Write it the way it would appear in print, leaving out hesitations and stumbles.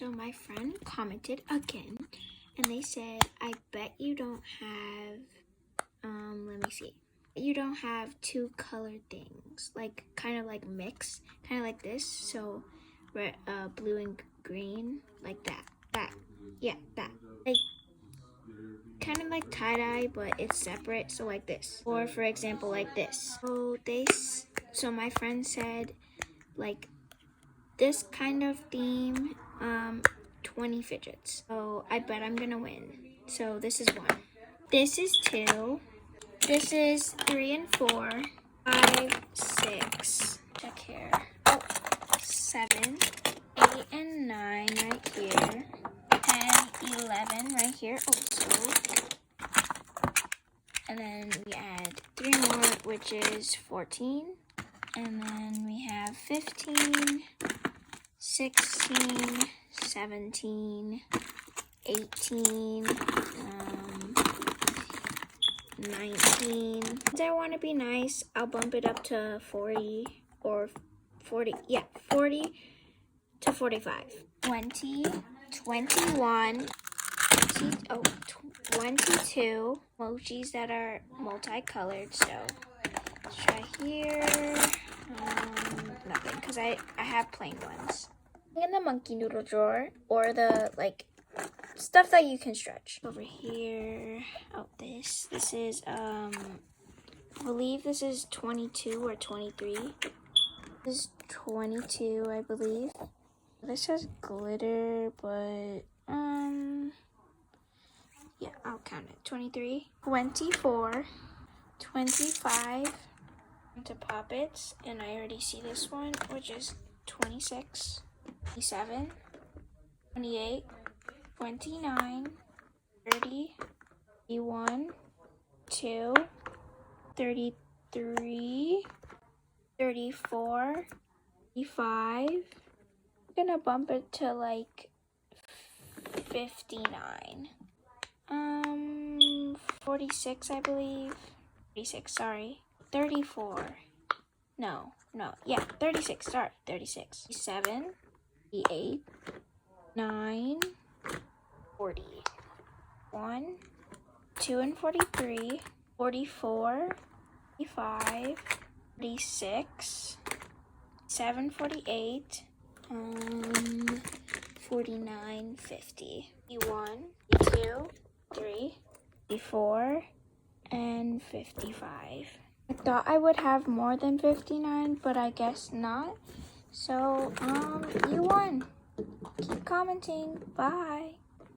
So my friend commented again, and they said, I bet you don't have, let me see. You don't have two colored things, like kind of like mix, kind of like this. So red, blue and green, like that. Yeah, that. Like kind of like tie-dye, but it's separate, so like this. Or for example, like this. So my friend said, like this kind of theme, 20 fidgets. So I bet I'm gonna win. So this is 1. This is 2. This is 3 and 4. 5, 6. Check here. Oh, 7, 8 and 9 right here. 10, 11 right here also. And then we add 3 more, which is 14. And then we have 15, 16, 17, 18, 19. Since I want to be nice, I'll bump it up to 40 or 40. Yeah, 40 to 45. 20, 21, 22 emojis that are multicolored. So let's try here. Nothing, because I have plain ones. In the monkey noodle drawer, or the like stuff that you can stretch. Over here, oh, this is I believe this is 22 or 23. This is 22, I believe. This has glitter, but yeah, I'll count it. 23, 24, 25 into poppets, and I already see this one, which is 26, 27, 28, 29, 30, 31, 2, 33, 34, 35. I'm gonna bump it to like 59. 46, I believe. 36, sorry. 34. No, yeah, 36, sorry, 36. 7, 8, 9, 40. 1, 2 and 43, 44, 45, 46, 7, 48, 49, 50, 51, 52, 3, 54, and 55. I thought I would have more than 59, but I guess not. So, you won. Keep commenting. Bye.